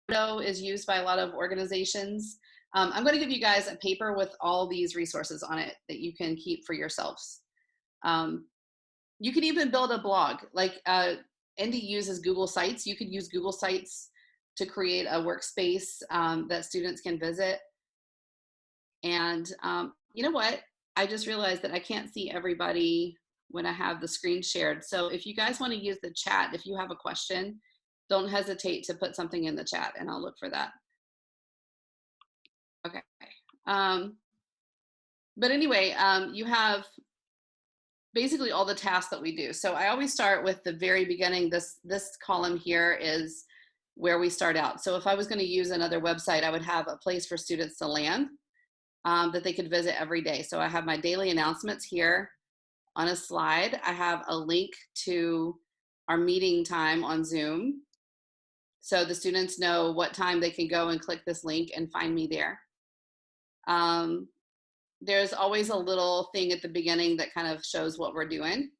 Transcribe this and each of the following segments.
is used by a lot of organizations. I'm going to give you guys a paper with all these resources on it that you can keep for yourselves. You can even build a blog. Like Indy uses Google Sites. You could use Google Sites to create a workspace that students can visit. And you know what? I just realized that I can't see everybody when I have the screen shared. So if you guys want to use the chat, if you have a question, don't hesitate to put something in the chat and I'll look for that. Okay. But anyway, you have basically all the tasks that we do. So I always start with the very beginning. This column here is where we start out. So if I was going to use another website, I would have a place for students to land that they could visit every day. So I have my daily announcements here on a slide. I have a link to our meeting time on Zoom. So the students know what time they can go and click this link and find me there. There's always a little thing at the beginning that kind of shows what we're doing.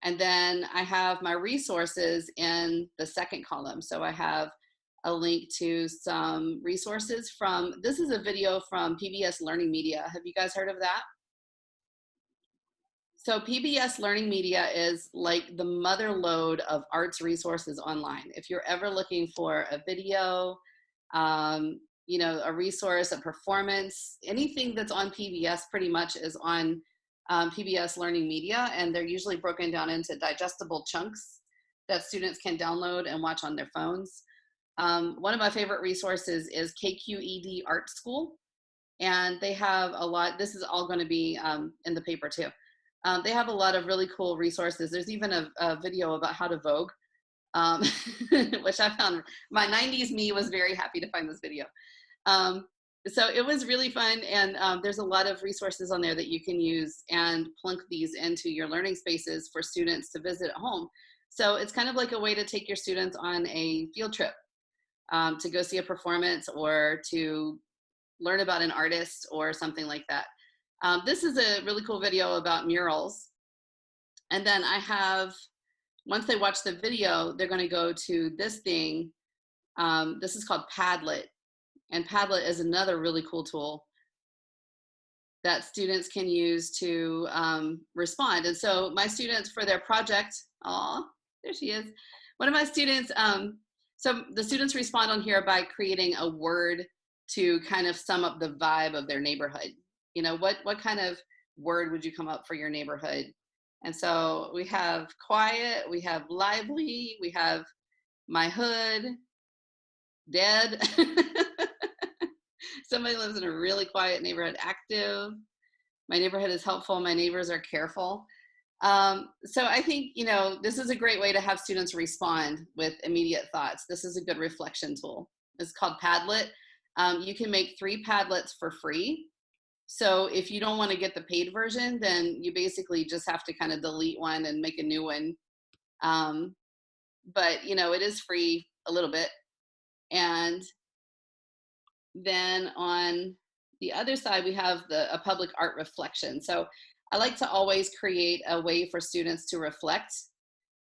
And then I have my resources in the second column. So I have a link to some resources from, this is a video from PBS Learning Media. Have you guys heard of that? So PBS Learning Media is like the mother lode of arts resources online. If you're ever looking for a video, you know, a resource, a performance, anything that's on PBS pretty much is on PBS Learning Media, and they're usually broken down into digestible chunks that students can download and watch on their phones. One of my favorite resources is KQED Art School, and they have a lot, this is all going to be in the paper too. They have a lot of really cool resources. There's even a video about how to Vogue, which I found, my 90s me was very happy to find this video. So it was really fun, and there's a lot of resources on there that you can use and plunk these into your learning spaces for students to visit at home. So it's kind of like a way to take your students on a field trip to go see a performance or to learn about an artist or something like that. This is a really cool video about murals. And then I have, once they watch the video, they're going to go to this thing. This is called Padlet. And Padlet is another really cool tool that students can use to respond. And so my students, for their project, oh, there she is. One of my students, so the students respond on here by creating a word to kind of sum up the vibe of their neighborhood. You know, what kind of word would you come up for your neighborhood? And so we have quiet, we have lively, we have my hood, dead. Somebody lives in a really quiet neighborhood. Active. My neighborhood is helpful. My neighbors are careful. So I think, you know, this is a great way to have students respond with immediate thoughts. This is a good reflection tool. It's called Padlet. You can make 3 Padlets for free. So if you don't want to get the paid version, then you basically just have to kind of delete one and make a new one. But, you know, it is free a little bit. And then on the other side, we have a public art reflection. So I like to always create a way for students to reflect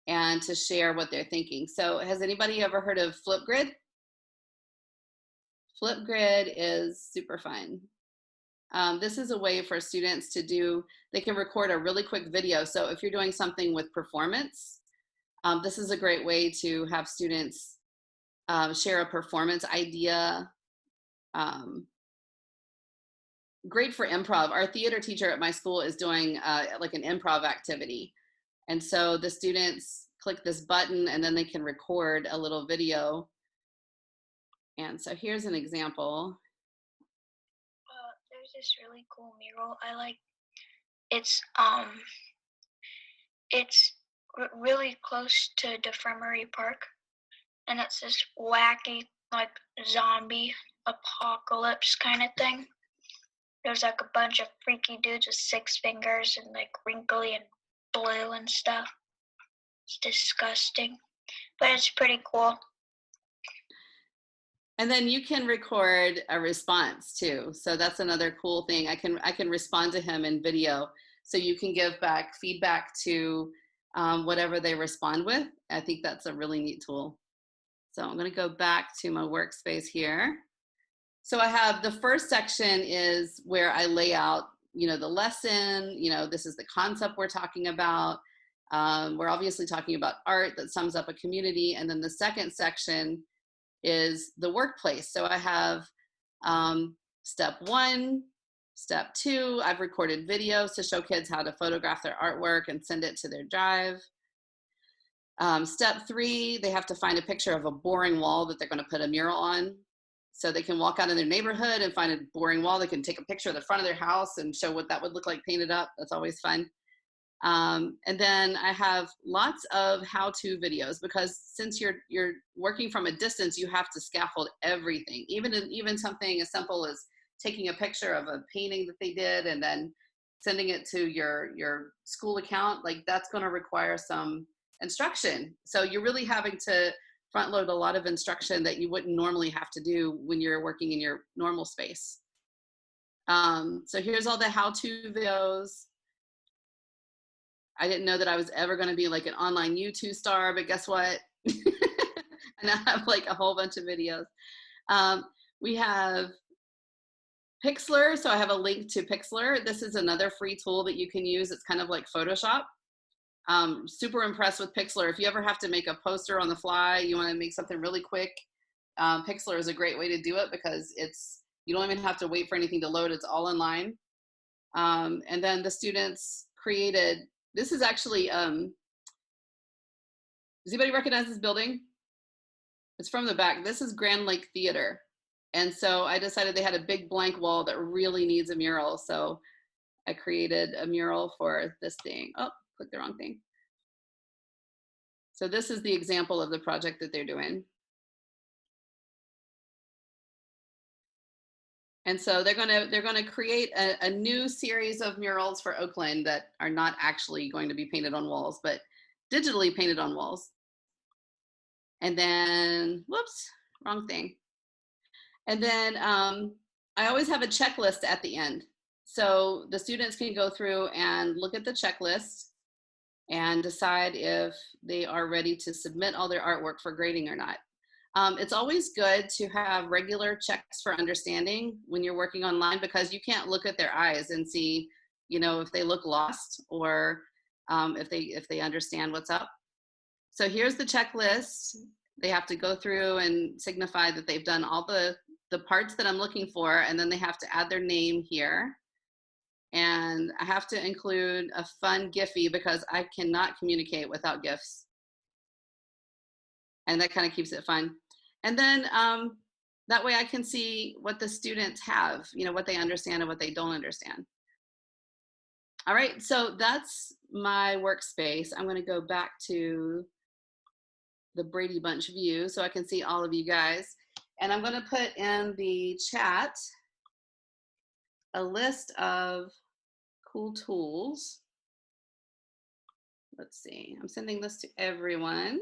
and to share what they're thinking. So has anybody ever heard of Flipgrid? Flipgrid is super fun. This is a way for students to do, they can record a really quick video. So if you're doing something with performance, this is a great way to have students share a performance idea. Great for improv. Our theater teacher at my school is doing like an improv activity. And so the students click this button and then they can record a little video. And so here's an example. There's this really cool mural I like. It's really close to Defremery Park, and it's this wacky like zombie apocalypse kind of thing. There's like a bunch of freaky dudes with 6 fingers and like wrinkly and blue and stuff. It's disgusting, but it's pretty cool. And then you can record a response too. So that's another cool thing. I can respond to him in video. So you can give back feedback to whatever they respond with. I think that's a really neat tool. So I'm going to go back to my workspace here. So I have the first section is where I lay out, the lesson, this is the concept we're talking about. We're obviously talking about art that sums up a community. And then the second section is the workplace. So I have step 1, step 2, I've recorded videos to show kids how to photograph their artwork and send it to their drive. Step 3, they have to find a picture of a boring wall that they're going to put a mural on. So they can walk out in their neighborhood and find a boring wall. They can take a picture of the front of their house and show what that would look like painted up. That's always fun. And then I have lots of how-to videos, because since you're working from a distance, you have to scaffold everything. Even something as simple as taking a picture of a painting that they did and then sending it to your school account, like that's going to require some instruction. So you're really having to front load a lot of instruction that you wouldn't normally have to do when you're working in your normal space. So here's all the how-to videos. I didn't know that I was ever going to be like an online YouTube star, but guess what? And I have like a whole bunch of videos. We have Pixlr. So I have a link to Pixlr. This is another free tool that you can use. It's kind of like Photoshop. Super impressed with Pixlr. If you ever have to make a poster on the fly, you want to make something really quick, Pixlr is a great way to do it, because you don't even have to wait for anything to load. It's all online. And then the students created, this is actually, does anybody recognize this building? It's from the back. This is Grand Lake Theater. And so I decided they had a big blank wall that really needs a mural. So I created a mural for this thing. Oh, clicked the wrong thing. So this is the example of the project that they're doing. And so they're gonna create a new series of murals for Oakland that are not actually going to be painted on walls, but digitally painted on walls. And then, whoops, wrong thing. And then I always have a checklist at the end. So the students can go through and look at the checklist and decide if they are ready to submit all their artwork for grading or not. It's always good to have regular checks for understanding when you're working online, because you can't look at their eyes and see, if they look lost or if they understand what's up. So here's the checklist. They have to go through and signify that they've done all the parts that I'm looking for, and then they have to add their name here. And I have to include a fun Giphy, because I cannot communicate without GIFs. And that kind of keeps it fun. And then that way I can see what the students have, what they understand and what they don't understand. All right, so that's my workspace. I'm going to go back to the Brady Bunch view so I can see all of you guys. And I'm going to put in the chat a list of cool tools. Let's see, I'm sending this to everyone.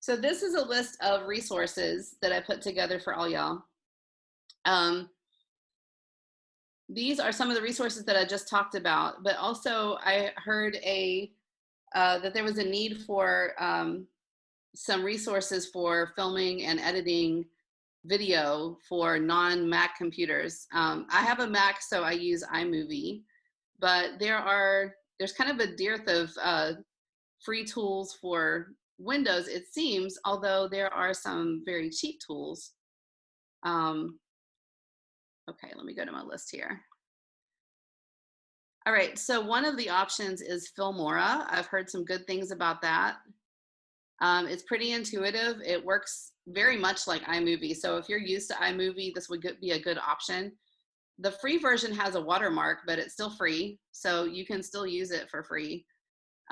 So this is a list of resources that I put together for all y'all. These are some of the resources that I just talked about, but also I heard that there was a need for some resources for filming and editing video for non-Mac computers. I have a Mac, so I use iMovie, but there's kind of a dearth of free tools for Windows, it seems, although there are some very cheap tools. Okay, let me go to my list here. All right, so one of the options is Filmora. I've heard some good things about that. It's pretty intuitive. It works very much like iMovie. So if you're used to iMovie, this would be a good option. The free version has a watermark, but it's still free, so you can still use it for free.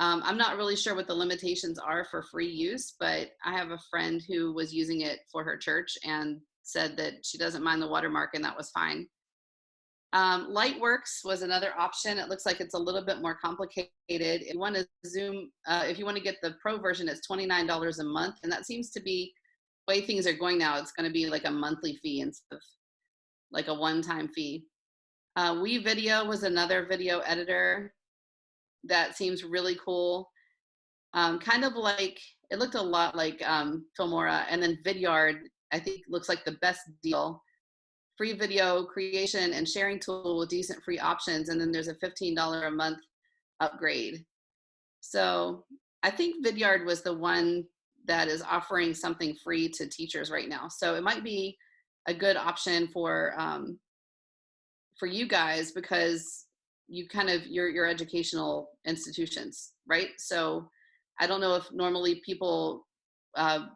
I'm not really sure what the limitations are for free use, but I have a friend who was using it for her church and said that she doesn't mind the watermark, and that was fine. Lightworks was another option. It looks like it's a little bit more complicated. If you want to Zoom, if you want to get the pro version, it's $29 a month, and that seems to be the way things are going now. It's going to be like a monthly fee instead of like a one-time fee. WeVideo was another video editor that seems really cool. Kind of like It looked a lot like Filmora. And then Vidyard, I think, looks like the best deal. Free video creation and sharing tool with decent free options. And then there's a $15 a month upgrade. So I think Vidyard was the one that is offering something free to teachers right now. So it might be a good option for you guys, because you kind of, your educational institutions, right? So I don't know if normally people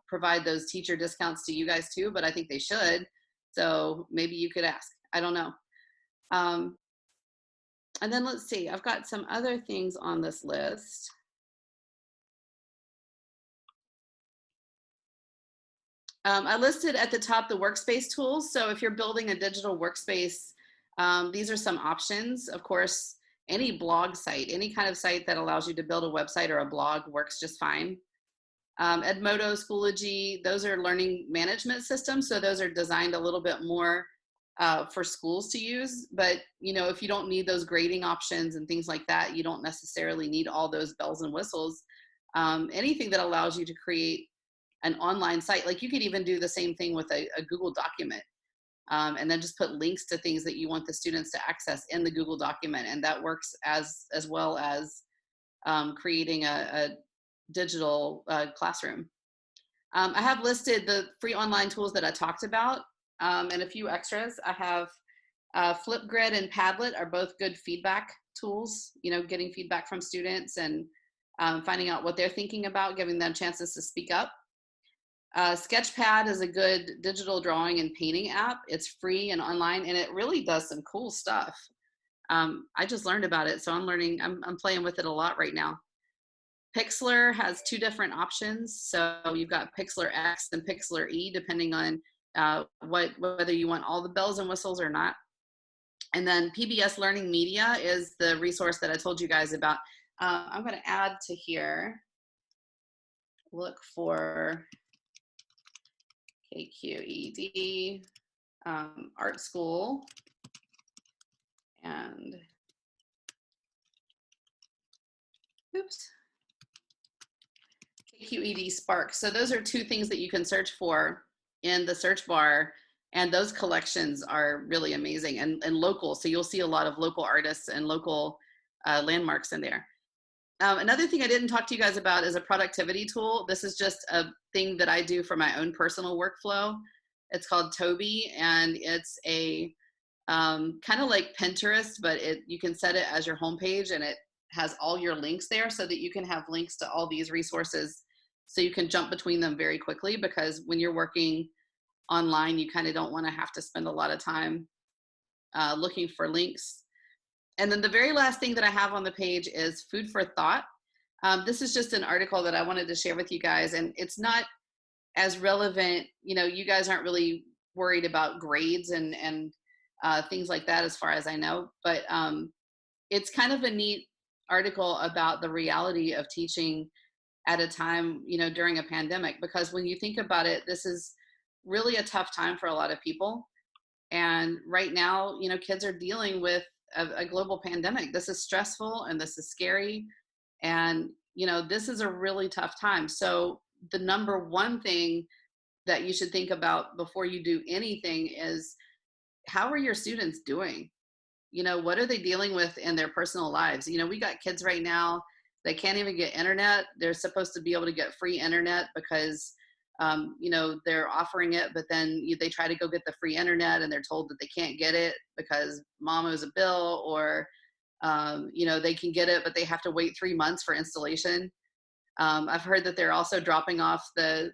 provide those teacher discounts to you guys too, but I think they should. So maybe you could ask. I don't know. And then let's see, I've got some other things on this list. I listed at the top the workspace tools. So if you're building a digital workspace, these are some options. Of course, any blog site, any kind of site that allows you to build a website or a blog works just fine. Edmodo, Schoology, those are learning management systems. So those are designed a little bit more for schools to use. But you know, if you don't need those grading options and things like that, you don't necessarily need all those bells and whistles. Anything that allows you to create an online site, like you could even do the same thing with a Google document, and then just put links to things that you want the students to access in the Google document, and that works as well as creating a digital classroom. I have listed the free online tools that I talked about, and a few extras. I have Flipgrid and Padlet are both good feedback tools, you know, getting feedback from students and finding out what they're thinking about, giving them chances to speak up. Sketchpad is a good digital drawing and painting app. It's free and online, and it really does some cool stuff. I just learned about it, so I'm playing with it a lot right now. Pixlr has two different options. So you've got Pixlr X and Pixlr E, depending on whether you want all the bells and whistles or not. And then PBS Learning Media is the resource that I told you guys about. I'm going to add to here, look for KQED art school and KQED Spark. So those are two things that you can search for in the search bar, and those collections are really amazing and local. So you'll see a lot of local artists and local landmarks in there. Another thing I didn't talk to you guys about is a productivity tool. This is just a thing that I do for my own personal workflow. It's called Toby, and it's a kind of like Pinterest, but you can set it as your homepage, and it has all your links there so that you can have links to all these resources so you can jump between them very quickly, because when you're working online, you kind of don't want to have to spend a lot of time looking for links. And then the very last thing that I have on the page is food for thought. This is just an article that I wanted to share with you guys, and it's not as relevant. You know, you guys aren't really worried about grades and things like that, as far as I know, but it's kind of a neat article about the reality of teaching at a time, you know, during a pandemic, because when you think about it, this is really a tough time for a lot of people. And right now, you know, kids are dealing with a global pandemic. This is stressful and this is scary. And, you know, this is a really tough time. So the number one thing that you should think about before you do anything is, how are your students doing? You know, what are they dealing with in their personal lives? You know, we got kids right now that can't even get internet. They're supposed to be able to get free internet because you know, they're offering it, but then they try to go get the free internet and they're told that they can't get it because mom owes a bill, or you know, they can get it, but they have to wait 3 months for installation. I've heard that they're also dropping off the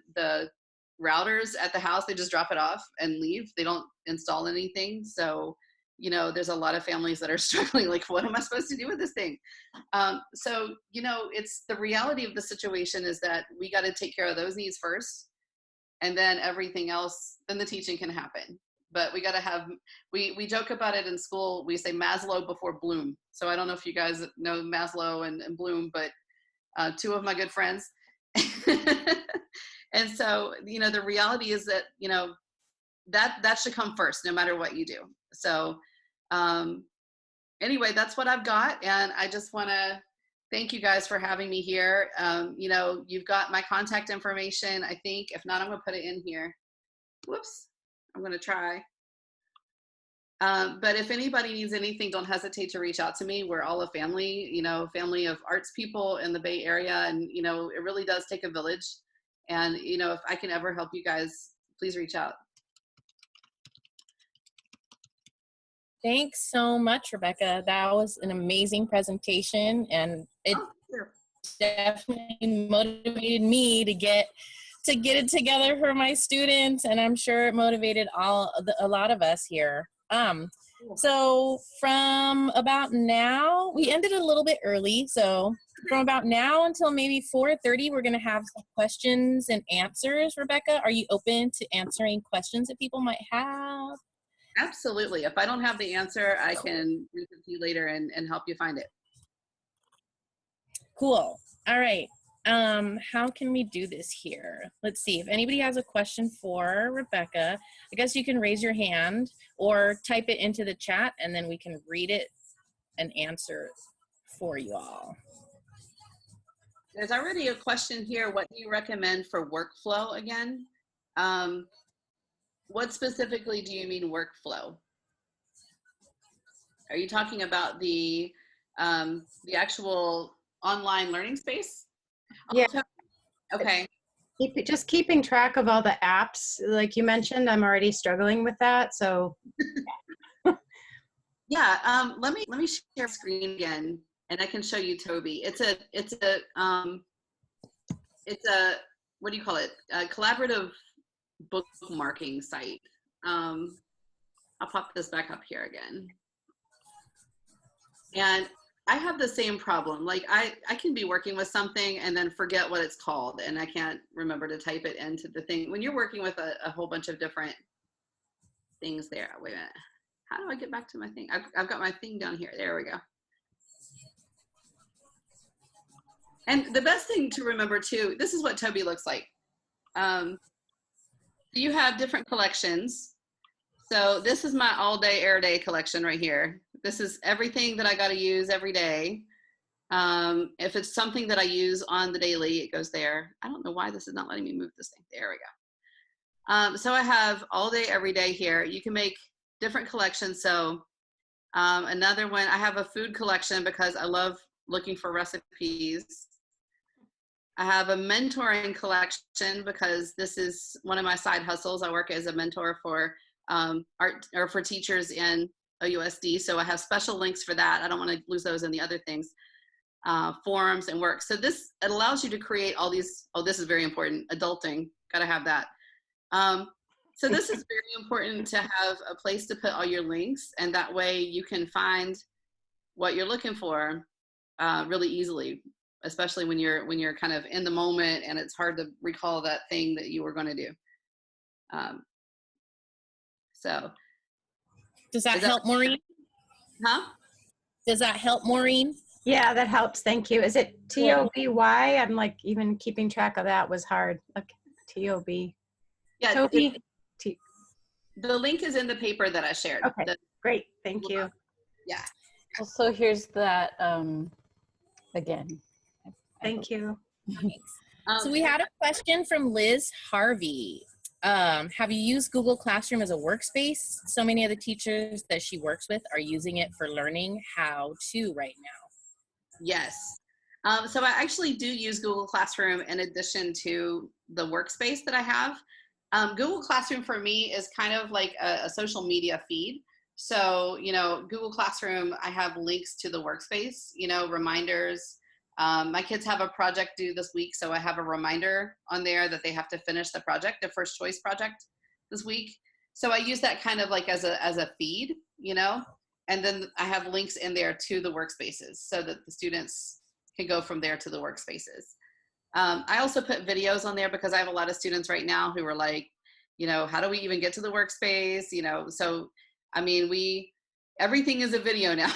routers at the house. They just drop it off and leave. They don't install anything. So, you know, there's a lot of families that are struggling, like, what am I supposed to do with this thing? So, you know, it's the reality of the situation is that we got to take care of those needs first. And then everything else, then the teaching can happen. But we got to have, we joke about it in school. We say Maslow before Bloom. So I don't know if you guys know Maslow and Bloom, but two of my good friends. And so, you know, the reality is that, you know, that should come first, no matter what you do. So anyway, that's what I've got. And I just want to Thank you guys for having me here. You know, you've got my contact information, I think. If not, I'm going to put it in here. Whoops. I'm going to try. But if anybody needs anything, don't hesitate to reach out to me. We're all a family, you know, family of arts people in the Bay Area. And, you know, it really does take a village. And, you know, if I can ever help you guys, please reach out. Thanks so much, Rebecca. That was an amazing presentation, and it Sure. definitely motivated me to get it together for my students, and I'm sure it motivated a lot of us here. So from about now, we ended a little bit early, so from about now until maybe 4:30, we're going to have some questions and answers. Rebecca, are you open to answering questions that people might have? Absolutely. If I don't have the answer, I can reach out to you later and help you find it. Cool. All right. How can we do this here? Let's see. If anybody has a question for Rebecca, I guess you can raise your hand or type it into the chat, and then we can read it and answer for you all. There's already a question here. What do you recommend for workflow again? What specifically do you mean workflow? Are you talking about the actual online learning space? Yeah. Okay. Just keeping track of all the apps, like you mentioned, I'm already struggling with that. So Yeah. Let me share screen again, and I can show you Toby. It's a what do you call it? A collaborative bookmarking site. I'll pop this back up here again. And I have the same problem. Like I can be working with something and then forget what it's called, and I can't remember to type it into the thing. When you're working with a whole bunch of different things there. Wait a minute. How do I get back to my thing? I've got my thing down here. There we go. And the best thing to remember too, this is what Toby looks like. You have different collections. So this is my all day, air day collection right here. This is everything that I got to use every day. If it's something that I use on the daily, it goes there. I don't know why this is not letting me move this thing. There we go. So I have all day, every day here. You can make different collections. So another one, I have a food collection because I love looking for recipes. I have a mentoring collection because this is one of my side hustles. I work as a mentor for art or for teachers in OUSD. So I have special links for that. I don't want to lose those in the other things, forums and work. So this, it allows you to create all these, oh, this is very important. Adulting, gotta have that. So this is very important to have a place to put all your links, and that way you can find what you're looking for really easily, especially when you're kind of in the moment and it's hard to recall that thing that you were going to do. So does that help, Maureen? Huh? Does that help, Maureen? yeah, that helps. Thank you. Is it T-O-B-Y? I'm like, even keeping track of that was hard. Okay. T-O-B. Yeah. Toby. The link is in the paper that I shared. Okay, great. Thank you. Yeah. Well, so here's that again. Thank you. So we had a question from Liz Harvey. Have you used Google Classroom as a workspace? So many of the teachers that she works with are using it for learning how to right now. Yes. So I actually do use Google Classroom in addition to the workspace that I have. Google Classroom for me is kind of like a social media feed. So, you know, Google Classroom, I have links to the workspace, you know, reminders. My kids have a project due this week, so I have a reminder on there that they have to finish the project, the first choice project this week. So I use that kind of like as a feed, you know, and then I have links in there to the workspaces so that the students can go from there to the workspaces. I also put videos on there because I have a lot of students right now who are like, you know, how do we even get to the workspace? You know, so, I mean, everything is a video now.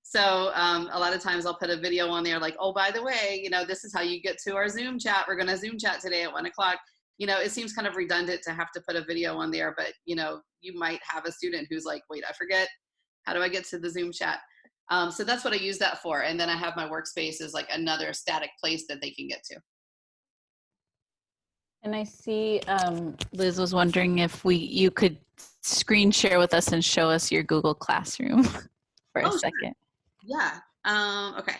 So a lot of times I'll put a video on there like, oh, by the way, you know, this is how you get to our Zoom chat. We're going to Zoom chat today at 1 o'clock. You know, it seems kind of redundant to have to put a video on there, but, you know, you might have a student who's like, wait, I forget. How do I get to the Zoom chat? So that's what I use that for. And then I have my workspace as like another static place that they can get to. And I see Liz was wondering if you could screen share with us and show us your Google Classroom for a Oh, sure. second. Yeah. Okay.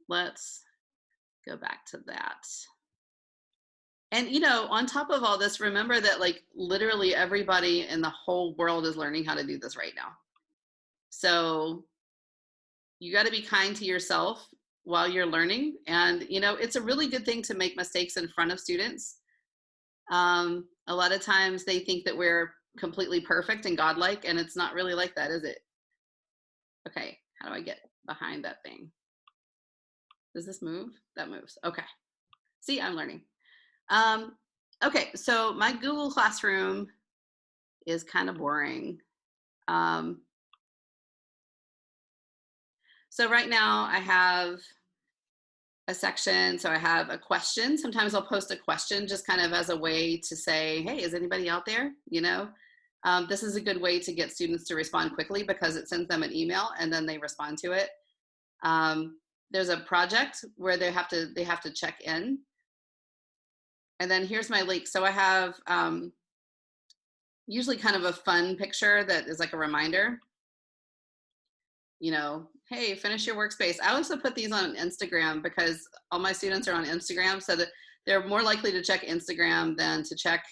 Let's go back to that. And, you know, on top of all this, remember that like literally everybody in the whole world is learning how to do this right now. So you got to be kind to yourself while you're learning. And, you know, it's a really good thing to make mistakes in front of students. A lot of times they think that we're completely perfect and godlike, and it's not really like that, is it? Okay, how do I get behind that thing? Does this move? That moves. Okay. See, I'm learning. Okay, so my Google Classroom is kind of boring. So right now I have a section, so I have a question. Sometimes I'll post a question just kind of as a way to say, hey, is anybody out there? You know, this is a good way to get students to respond quickly because it sends them an email and then they respond to it. There's a project where they have to check in. And then here's my link. So I have usually kind of a fun picture that is like a reminder. You know, hey, finish your workspace. I also put these on Instagram because all my students are on Instagram, so that they're more likely to check Instagram than to check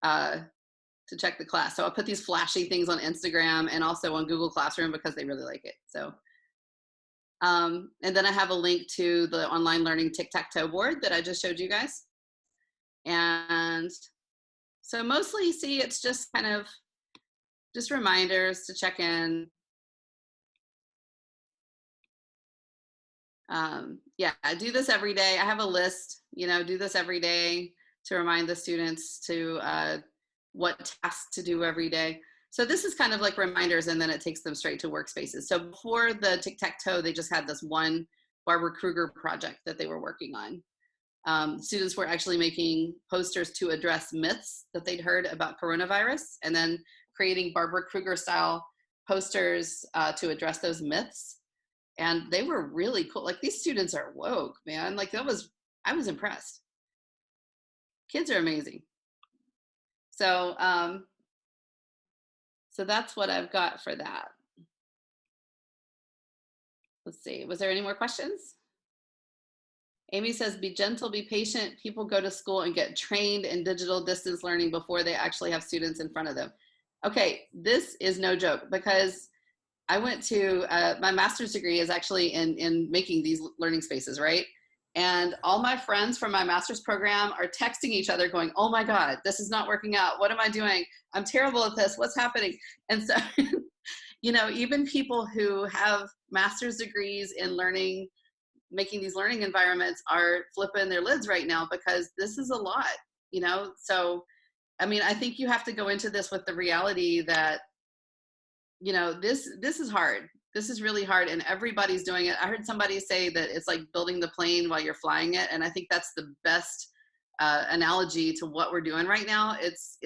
the class. So I'll put these flashy things on Instagram and also on Google Classroom because they really like it. So, and then I have a link to the online learning tic-tac-toe board that I just showed you guys. And so mostly, see, it's just kind of just reminders to check in. Yeah, I do this every day. I have a list, you know, do this every day to remind the students to what tasks to do every day. So this is kind of like reminders, and then it takes them straight to workspaces. So before the tic-tac-toe, they just had this one Barbara Kruger project that they were working on. Students were actually making posters to address myths that they'd heard about coronavirus, and then creating Barbara Kruger style posters to address those myths. And they were really cool. Like, these students are woke, man. Like, I was impressed. Kids are amazing. So, so that's what I've got for that. Let's see, was there any more questions? Amy says, be gentle, be patient. People go to school and get trained in digital distance learning before they actually have students in front of them. Okay, this is no joke because I went to, my master's degree is actually in making these learning spaces, right? And all my friends from my master's program are texting each other going, oh my God, this is not working out. What am I doing? I'm terrible at this. What's happening? And so, you know, even people who have master's degrees in learning, making these learning environments are flipping their lids right now because this is a lot, you know? So, I mean, I think you have to go into this with the reality that, you know, this is hard. This is really hard, and everybody's doing it. I heard somebody say that it's like building the plane while you're flying it, and I think that's the best analogy to what we're doing right now. It's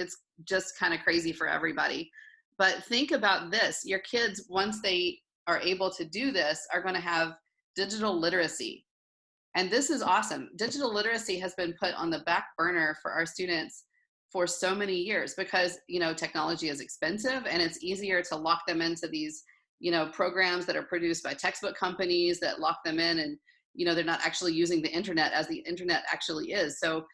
just kind of crazy for everybody. But think about this: your kids, once they are able to do this, are going to have digital literacy, and this is awesome. Digital literacy has been put on the back burner for our students for so many years because, you know, technology is expensive and it's easier to lock them into these, you know, programs that are produced by textbook companies that lock them in, and, you know, they're not actually using the internet as the internet actually is. So,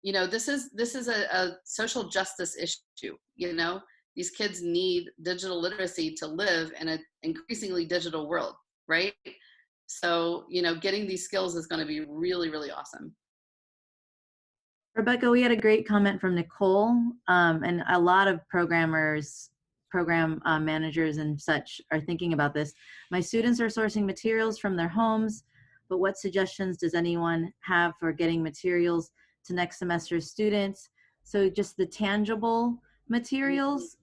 you know, this is a social justice issue. You know, these kids need digital literacy to live in an increasingly digital world, right? So, you know, getting these skills is going to be really, really awesome. Rebecca, we had a great comment from Nicole, and a lot of programmers, program managers and such are thinking about this. My students are sourcing materials from their homes, but what suggestions does anyone have for getting materials to next semester's students? So just the tangible materials,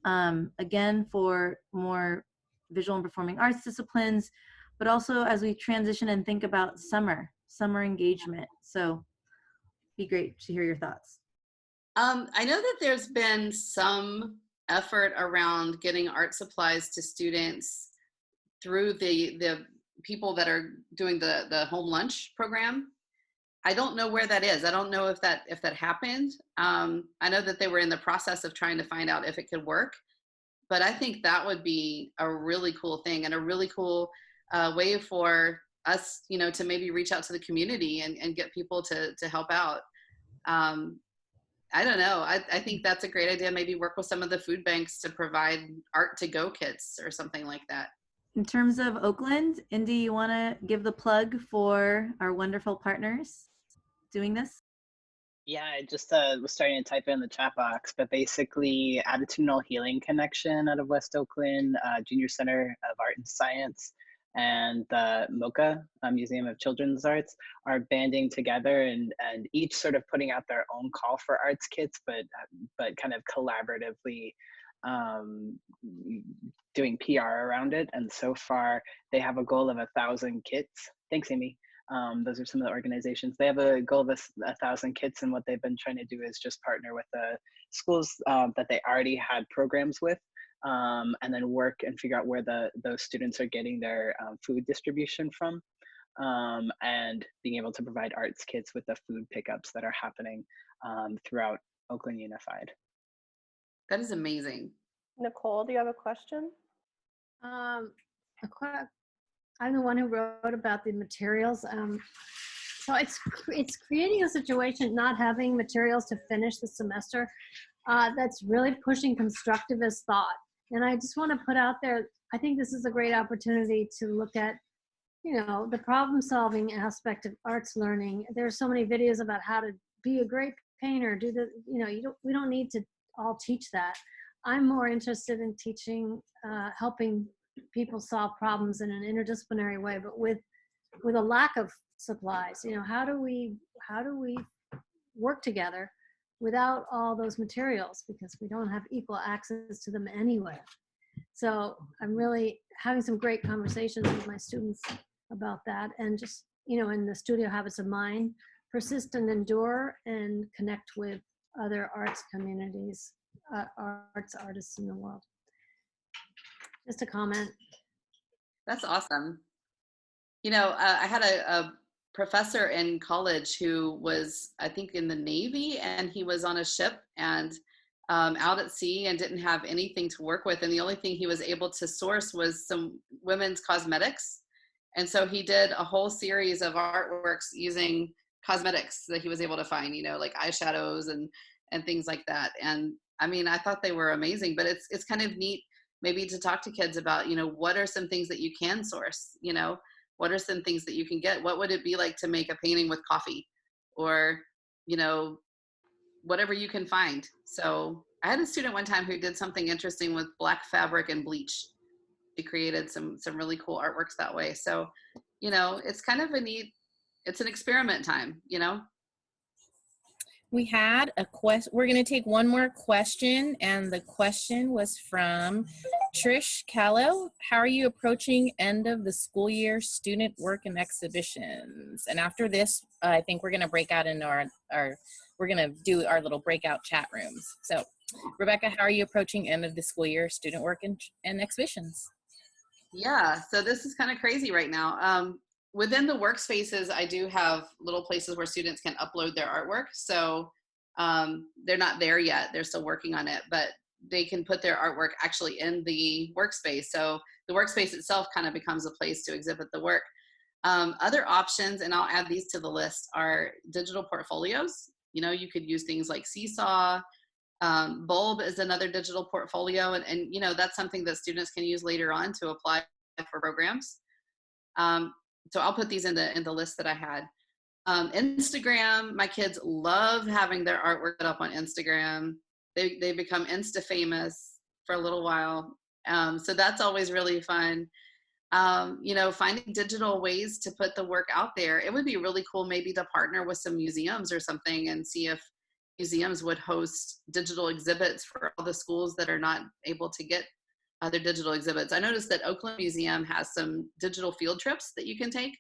again, for more visual and performing arts disciplines, but also as we transition and think about summer engagement. So be great to hear your thoughts. I know that there's been some effort around getting art supplies to students through the people that are doing the home lunch program. I don't know where that is. I don't know if that happened. I know that they were in the process of trying to find out if it could work, but I think that would be a really cool thing and a really cool way for us, you know, to maybe reach out to the community and get people to help out. I don't know. I think that's a great idea. Maybe work with some of the food banks to provide art to go kits or something like that. In terms of Oakland, Indy, you want to give the plug for our wonderful partners doing this? Yeah, I just was starting to type it in the chat box, but basically Attitudinal Healing Connection out of West Oakland, Junior Center of Art and Science, and the MoCA, Museum of Children's Arts, are banding together and each sort of putting out their own call for arts kits, but kind of collaboratively doing PR around it. And so far, they have a goal of 1,000 kits. Thanks, Amy. Those are some of the organizations. They have a goal of 1,000 kits, and what they've been trying to do is just partner with the schools that they already had programs with, and then work and figure out where those students are getting their food distribution from, and being able to provide arts kits with the food pickups that are happening throughout Oakland Unified. That is amazing. Nicole, do you have a question? I'm the one who wrote about the materials. So it's creating a situation, not having materials to finish the semester, that's really pushing constructivist thought. And I just want to put out there, I think this is a great opportunity to look at, you know, the problem solving aspect of arts learning. There are so many videos about how to be a great painter, do the, you know, we don't need to all teach that. I'm more interested in teaching, helping people solve problems in an interdisciplinary way, but with a lack of supplies. You know, how do we work together without all those materials, because we don't have equal access to them anywhere. So I'm really having some great conversations with my students about that, and just, you know, in the studio habits of mind, persist and endure, and connect with other arts communities, artists in the world. Just a comment. That's awesome. You know, I had a professor in college who was, I think, in the Navy, and he was on a ship and out at sea and didn't have anything to work with. And the only thing he was able to source was some women's cosmetics. And so he did a whole series of artworks using cosmetics that he was able to find, you know, like eyeshadows and things like that. And I mean, I thought they were amazing, but it's kind of neat maybe to talk to kids about, you know, what are some things that you can source, you know, what are some things that you can get? What would it be like to make a painting with coffee, or, you know, whatever you can find. So I had a student one time who did something interesting with black fabric and bleach. She created some really cool artworks that way. So, you know, it's kind of a neat, it's an experiment time, you know. We had a question. We're going to take one more question, and the question was from Trish Callow. How are you approaching end of the school year student work and exhibitions? And after this, I think we're going to break out into we're going to do our little breakout chat rooms. So, Rebecca, how are you approaching end of the school year student work and exhibitions? Yeah, so this is kind of crazy right now. Within the workspaces, I do have little places where students can upload their artwork. So they're not there yet. They're still working on it, but they can put their artwork actually in the workspace. So the workspace itself kind of becomes a place to exhibit the work. Other options, and I'll add these to the list, are digital portfolios. You know, you could use things like Seesaw. Bulb is another digital portfolio. And you know, that's something that students can use later on to apply for programs. So I'll put these in the list that I had. Instagram, my kids love having their artwork up on Instagram. They become Insta famous for a little while. So that's always really fun. You know, finding digital ways to put the work out there. It would be really cool maybe to partner with some museums or something and see if museums would host digital exhibits for all the schools that are not able to get other digital exhibits. I noticed that Oakland Museum has some digital field trips that you can take.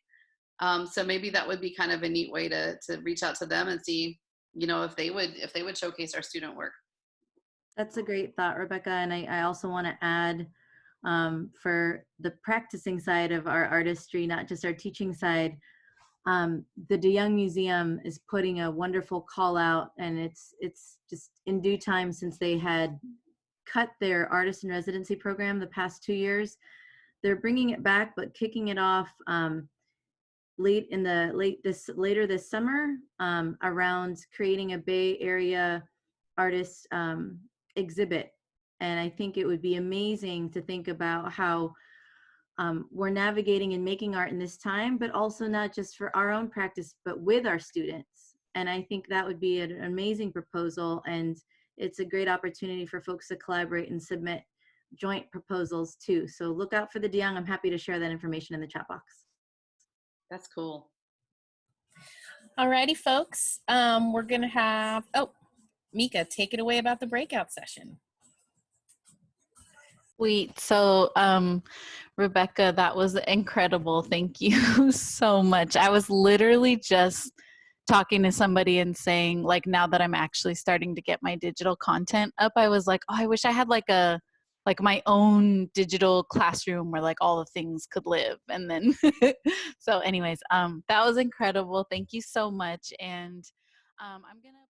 So maybe that would be kind of a neat way to reach out to them and see, you know, if they would showcase our student work. That's a great thought, Rebecca. And I also want to add, For the practicing side of our artistry, not just our teaching side, the DeYoung Museum is putting a wonderful call out, and it's just in due time, since they had cut their artist in residency program the past 2 years. They're bringing it back, but kicking it off later this summer, around creating a Bay Area artist exhibit. And I think it would be amazing to think about how we're navigating and making art in this time, but also not just for our own practice, but with our students. And I think that would be an amazing proposal, and it's a great opportunity for folks to collaborate and submit joint proposals too. So look out for the DeYoung. I'm happy to share that information in the chat box. That's cool. Alrighty, folks. We're gonna have, oh, Mika, take it away about the breakout session. Sweet. So, Rebecca, that was incredible. Thank you so much. I was literally just talking to somebody and saying, like, now that I'm actually starting to get my digital content up, I was like, oh, I wish I had like my own digital classroom where like all the things could live. And then, so anyways, that was incredible. Thank you so much. And I'm gonna